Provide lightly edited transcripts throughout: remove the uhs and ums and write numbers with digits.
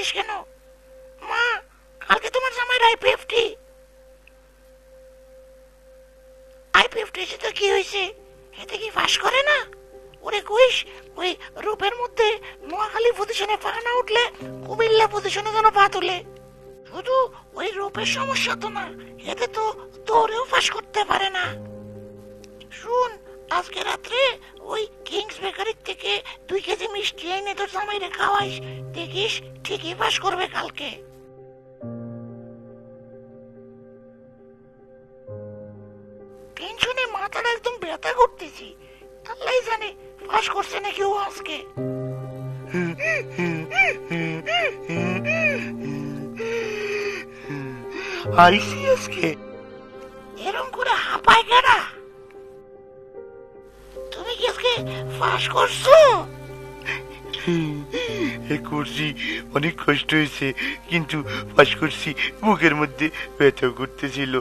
করছিস কেন? মা, কালকে তোমার জামাইয়ের আই50 এসে কি হয়েছে? এতে কি ফাঁস করে না? ওরে কইস ওই রূপের মধ্যে নোয়াখালী পজিশনে পা না উঠলে কুমিল্লা পজিশনে যেন পা তুলে। শুধু ওই রূপের সমস্যা তো না, এতে তো তোরেও ফাঁস করতে পারে না। শুন, আজকে রাত্রে ওই কিংস বেকারির থেকে 2 কেজি মিষ্টি এনে তোর জামাইরে খাওয়াইস, দেখিস ঠিকই ফাঁস করবে কালকে। টেনশনে মাথাটা একদম ব্যথা করতেছি, আল্লাহ জানে ফাঁস করছে নাকি ও আজকে। আইসি আজকে এরম করে হাঁপায় কেনা? তুমি কি আজকে ফাঁস করছো? করছি, অনেক কষ্ট হয়েছে, কিন্তু ফাঁস করছি। বুকের মধ্যে ব্যথা করতেছিল,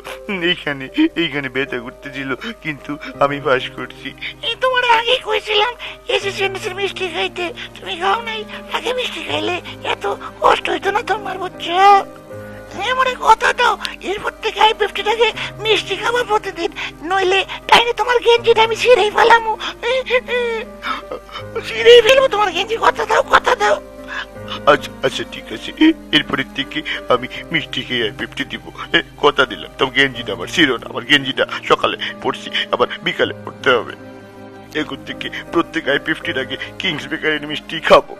এইখানে এইখানে ব্যথা করতেছিল, কিন্তু আমি ফাঁস করছি। এই তোমার আগে কইছিলাম এসে মিষ্টি খাইতে, তুমি খাও নাই। আগে মিষ্টি খাইলে এত কষ্ট হইতো না তোমার, বুঝছো? তুমি আমারে কথা দাও, এরপর থেকে আই50টাকে মিষ্টি খাবার প্রতিদিন, নইলে টাইনে তোমার গেঞ্জিটা আমি ছিঁড়েই ফেলামু। ছিঁড়েই ফেলবো তোমার গেঞ্জি, কথা দাও, কথা দাও। আচ্ছা আচ্ছা, ঠিক আছে, এরপরের থেকে আমি মিষ্টি খেয়ে আই50 দিব, কথা দিলাম। তবে গেঞ্জিটা আমার ছিল না, আমার গেঞ্জিটা সকালে পড়ছি, আবার বিকালে পড়তে হবে। এখন থেকে প্রত্যেক আই50টাকে কিংস বেকারির মিষ্টি খাবো।